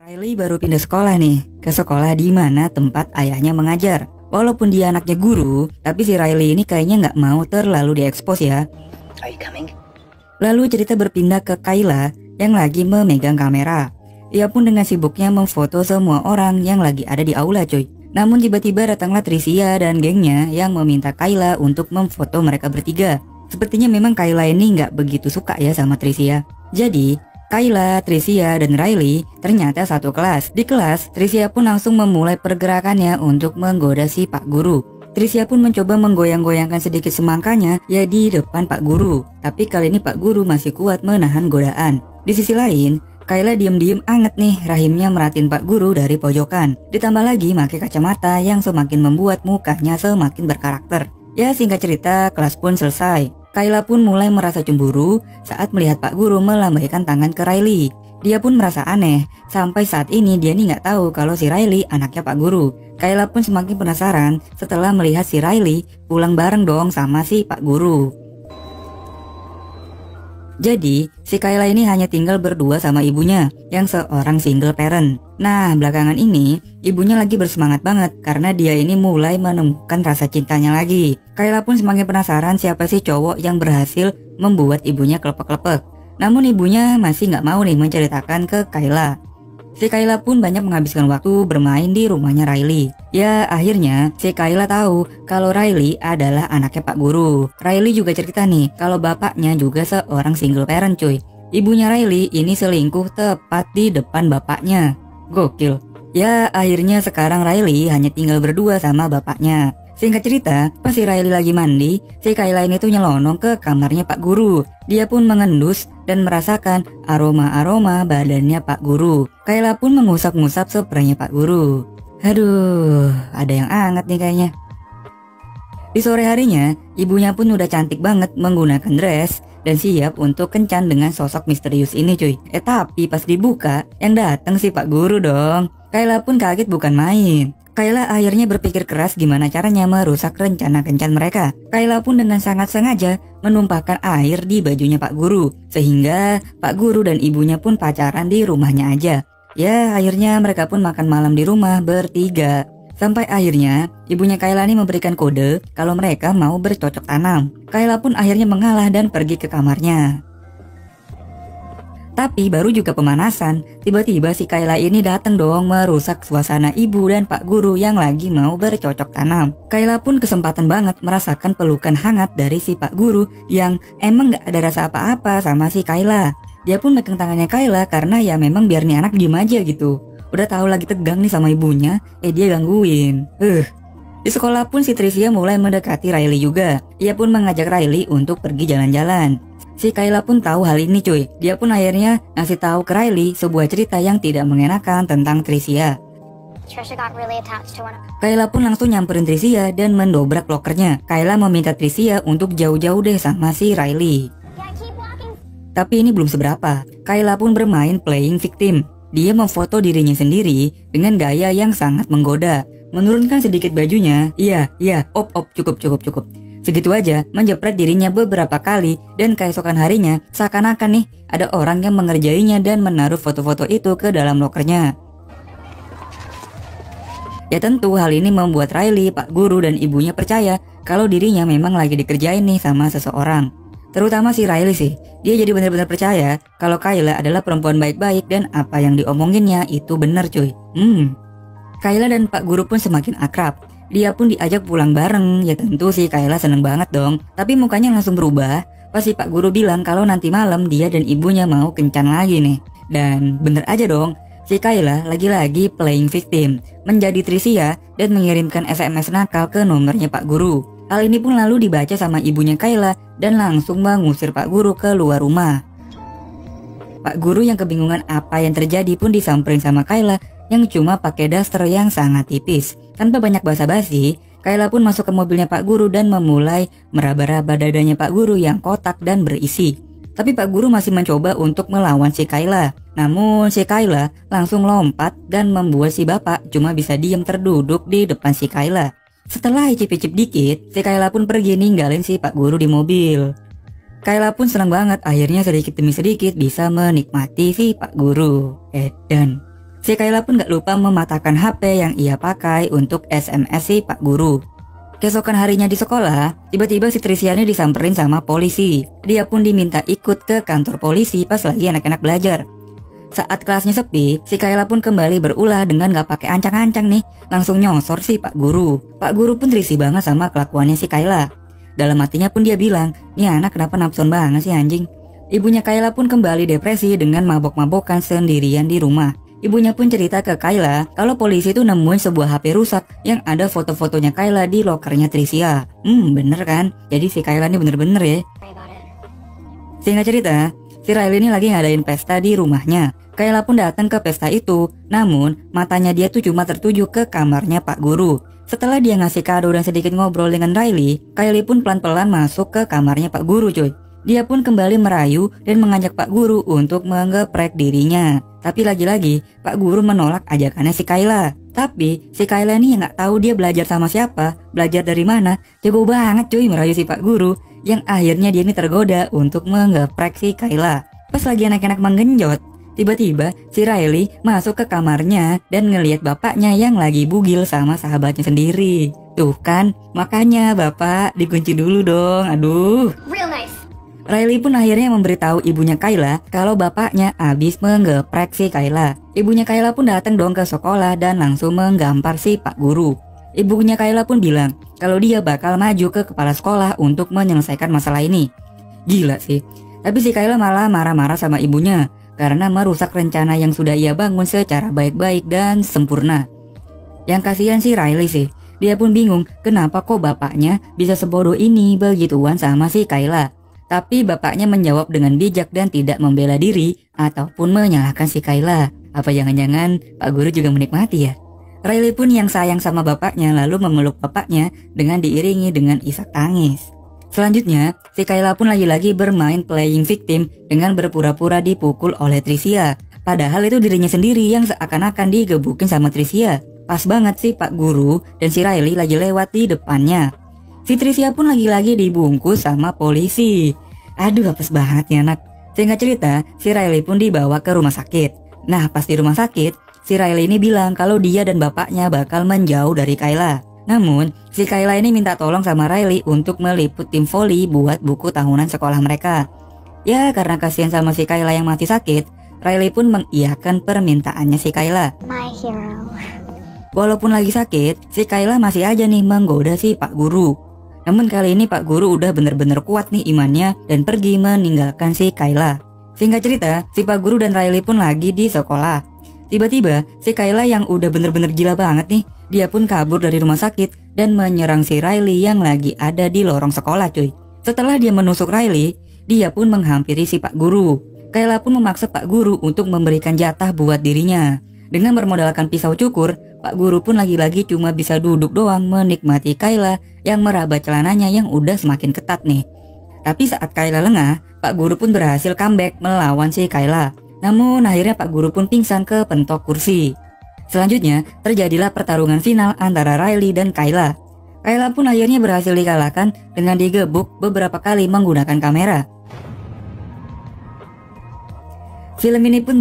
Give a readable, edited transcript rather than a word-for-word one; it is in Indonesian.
Riley baru pindah sekolah nih, ke sekolah di mana tempat ayahnya mengajar. Walaupun dia anaknya guru, tapi si Riley ini kayaknya nggak mau terlalu diekspos ya. Are you coming? Lalu cerita berpindah ke Kayla yang lagi memegang kamera. Ia pun dengan sibuknya memfoto semua orang yang lagi ada di aula cuy. Namun tiba-tiba datanglah Tricia dan gengnya yang meminta Kayla untuk memfoto mereka bertiga. Sepertinya memang Kayla ini nggak begitu suka ya sama Tricia. Jadi Kayla, Tricia, dan Riley ternyata satu kelas. Di kelas, Tricia pun langsung memulai pergerakannya untuk menggoda si Pak Guru. Tricia pun mencoba menggoyang-goyangkan sedikit semangkanya ya di depan Pak Guru. Tapi kali ini Pak Guru masih kuat menahan godaan. Di sisi lain, Kayla diem-diem anget nih rahimnya merhatiin Pak Guru dari pojokan. Ditambah lagi pakai kacamata yang semakin membuat mukanya semakin berkarakter. Ya singkat cerita, kelas pun selesai. Kayla pun mulai merasa cemburu saat melihat Pak Guru melambaikan tangan ke Riley. Dia pun merasa aneh, sampai saat ini dia nih nggak tahu kalau si Riley anaknya Pak Guru. Kayla pun semakin penasaran setelah melihat si Riley pulang bareng dong sama si Pak Guru. Jadi, si Kayla ini hanya tinggal berdua sama ibunya, yang seorang single parent. Nah, belakangan ini, ibunya lagi bersemangat banget karena dia ini mulai menemukan rasa cintanya lagi. Kayla pun semakin penasaran siapa sih cowok yang berhasil membuat ibunya klepek-klepek. Namun ibunya masih nggak mau nih menceritakan ke Kayla. Si Kayla pun banyak menghabiskan waktu bermain di rumahnya Riley. Ya akhirnya si Kayla tahu kalau Riley adalah anaknya Pak Guru. Riley juga cerita nih kalau bapaknya juga seorang single parent cuy. Ibunya Riley ini selingkuh tepat di depan bapaknya. Gokil. Ya akhirnya sekarang Riley hanya tinggal berdua sama bapaknya. Singkat cerita, pas si Riley lagi mandi, si Kayla ini tuh nyelonong ke kamarnya Pak Guru. Dia pun mengendus dan merasakan aroma-aroma badannya Pak Guru. Kayla pun mengusap-ngusap spraynya Pak Guru. Aduh, ada yang anget nih kayaknya. Di sore harinya, ibunya pun udah cantik banget menggunakan dress dan siap untuk kencan dengan sosok misterius ini cuy. Tapi pas dibuka, yang datang si Pak Guru dong. Kayla pun kaget bukan main. Kayla akhirnya berpikir keras gimana caranya merusak rencana kencan mereka. Kayla pun dengan sangat sengaja menumpahkan air di bajunya Pak Guru, sehingga Pak Guru dan ibunya pun pacaran di rumahnya aja. Ya akhirnya mereka pun makan malam di rumah bertiga. Sampai akhirnya ibunya Kayla ini memberikan kode kalau mereka mau bercocok tanam. Kayla pun akhirnya mengalah dan pergi ke kamarnya. Tapi baru juga pemanasan, tiba-tiba si Kayla ini datang dong merusak suasana ibu dan Pak Guru yang lagi mau bercocok tanam. Kayla pun kesempatan banget merasakan pelukan hangat dari si Pak Guru yang emang gak ada rasa apa-apa sama si Kayla. Dia pun megang tangannya Kayla karena ya memang biar nih anak diem aja gitu. Udah tahu lagi tegang nih sama ibunya, dia gangguin. Di sekolah pun si Tricia mulai mendekati Riley juga. Ia pun mengajak Riley untuk pergi jalan-jalan. Si Kayla pun tahu hal ini cuy. Dia pun akhirnya ngasih tahu ke Riley sebuah cerita yang tidak mengenakan tentang Tricia. Kayla pun langsung nyamperin Tricia dan mendobrak lokernya. Kayla meminta Tricia untuk jauh-jauh deh sama si Riley. Tapi ini belum seberapa. Kayla pun bermain playing victim. Dia memfoto dirinya sendiri dengan gaya yang sangat menggoda. Menurunkan sedikit bajunya. Iya, cukup. Segitu aja menjepret dirinya beberapa kali dan keesokan harinya seakan-akan nih ada orang yang mengerjainya dan menaruh foto-foto itu ke dalam lokernya. Ya tentu hal ini membuat Riley, Pak Guru dan ibunya percaya kalau dirinya memang lagi dikerjain nih sama seseorang. Terutama si Riley sih, dia jadi benar-benar percaya kalau Kayla adalah perempuan baik-baik dan apa yang diomonginnya itu benar cuy. Kayla dan Pak Guru pun semakin akrab. Dia pun diajak pulang bareng. Ya tentu sih Kayla seneng banget dong. Tapi mukanya langsung berubah pas si Pak Guru bilang kalau nanti malam dia dan ibunya mau kencan lagi nih. Dan bener aja dong, si Kayla lagi-lagi playing victim, menjadi Tricia dan mengirimkan SMS nakal ke nomornya Pak Guru. Hal ini pun lalu dibaca sama ibunya Kayla dan langsung mengusir Pak Guru ke luar rumah. Pak Guru yang kebingungan apa yang terjadi pun disamperin sama Kayla yang cuma pakai daster yang sangat tipis. Tanpa banyak basa-basi, Kayla pun masuk ke mobilnya Pak Guru dan memulai meraba-raba dadanya Pak Guru yang kotak dan berisi. Tapi Pak Guru masih mencoba untuk melawan si Kayla. Namun si Kayla langsung lompat dan membuat si bapak cuma bisa diam terduduk di depan si Kayla. Setelah icip-icip dikit, si Kayla pun pergi ninggalin si Pak Guru di mobil. Kayla pun senang banget akhirnya sedikit demi sedikit bisa menikmati si Pak Guru. Dan Si Kayla pun gak lupa mematahkan HP yang ia pakai untuk SMS si Pak Guru. Keesokan harinya di sekolah, tiba-tiba si Tricia ini disamperin sama polisi. Dia pun diminta ikut ke kantor polisi pas lagi anak-anak belajar. Saat kelasnya sepi, si Kayla pun kembali berulah dengan gak pakai ancang-ancang nih, langsung nyosor si Pak Guru. Pak Guru pun risih banget sama kelakuannya si Kayla. Dalam hatinya pun dia bilang, "Nih anak kenapa nafsun banget sih anjing." Ibunya Kayla pun kembali depresi dengan mabok-mabokan sendirian di rumah. Ibunya pun cerita ke Kayla kalau polisi itu nemuin sebuah HP rusak yang ada foto-fotonya Kayla di lokernya Tricia. Bener kan? Jadi si Kayla ini bener-bener ya. Singkat cerita, si Riley ini lagi ngadain pesta di rumahnya. Kayla pun datang ke pesta itu, namun matanya dia tuh cuma tertuju ke kamarnya Pak Guru. Setelah dia ngasih kado dan sedikit ngobrol dengan Riley, Kylie pun pelan-pelan masuk ke kamarnya Pak Guru cuy. Dia pun kembali merayu dan mengajak Pak Guru untuk menggeprek dirinya. Tapi lagi-lagi Pak Guru menolak ajakannya si Kayla. Tapi si Kayla ini nggak tahu dia belajar sama siapa, belajar dari mana. Jago banget cuy merayu si Pak Guru, yang akhirnya dia ini tergoda untuk menggeprek si Kayla. Pas lagi anak-anak menggenjot, tiba-tiba si Riley masuk ke kamarnya dan ngelihat bapaknya yang lagi bugil sama sahabatnya sendiri. Tuh kan, makanya bapak dikunci dulu dong. Aduh. Real nice. Riley pun akhirnya memberitahu ibunya Kayla kalau bapaknya habis menggeprek si Kayla. Ibunya Kayla pun datang dong ke sekolah dan langsung menggampar si Pak Guru. Ibunya Kayla pun bilang kalau dia bakal maju ke kepala sekolah untuk menyelesaikan masalah ini. Gila sih. Tapi si Kayla malah marah-marah sama ibunya karena merusak rencana yang sudah ia bangun secara baik-baik dan sempurna. Yang kasihan si Riley sih. Dia pun bingung kenapa kok bapaknya bisa sebodoh ini begituan sama si Kayla. Tapi bapaknya menjawab dengan bijak dan tidak membela diri ataupun menyalahkan si Kayla. Apa jangan-jangan Pak Guru juga menikmati ya? Riley pun yang sayang sama bapaknya lalu memeluk bapaknya dengan diiringi dengan isak tangis. Selanjutnya, si Kayla pun lagi-lagi bermain playing victim dengan berpura-pura dipukul oleh Tricia. Padahal itu dirinya sendiri yang seakan-akan digebukin sama Tricia. Pas banget sih Pak Guru dan si Riley lagi lewat di depannya. Si Tricia pun lagi-lagi dibungkus sama polisi. Aduh apes banget ya anak. Singkat cerita, si Riley pun dibawa ke rumah sakit. Nah pas di rumah sakit, si Riley ini bilang kalau dia dan bapaknya bakal menjauh dari Kayla. Namun, si Kayla ini minta tolong sama Riley untuk meliput tim voli buat buku tahunan sekolah mereka. Ya karena kasihan sama si Kayla yang masih sakit, Riley pun mengiyakan permintaannya si Kayla. My hero. Walaupun lagi sakit, si Kayla masih aja nih menggoda si Pak Guru. Namun kali ini Pak Guru udah bener-bener kuat nih imannya dan pergi meninggalkan si Kayla. Singkat cerita, si Pak Guru dan Riley pun lagi di sekolah. Tiba-tiba, si Kayla yang udah bener-bener gila banget nih, dia pun kabur dari rumah sakit dan menyerang si Riley yang lagi ada di lorong sekolah cuy. Setelah dia menusuk Riley, dia pun menghampiri si Pak Guru. Kayla pun memaksa Pak Guru untuk memberikan jatah buat dirinya. Dengan bermodalkan pisau cukur, Pak Guru pun lagi-lagi cuma bisa duduk doang menikmati Kayla yang meraba celananya yang udah semakin ketat nih. Tapi saat Kayla lengah, Pak Guru pun berhasil comeback melawan si Kayla. Namun akhirnya Pak Guru pun pingsan ke pentok kursi. Selanjutnya terjadilah pertarungan final antara Riley dan Kayla. Kayla pun akhirnya berhasil dikalahkan dengan digebuk beberapa kali menggunakan kamera. Film ini pun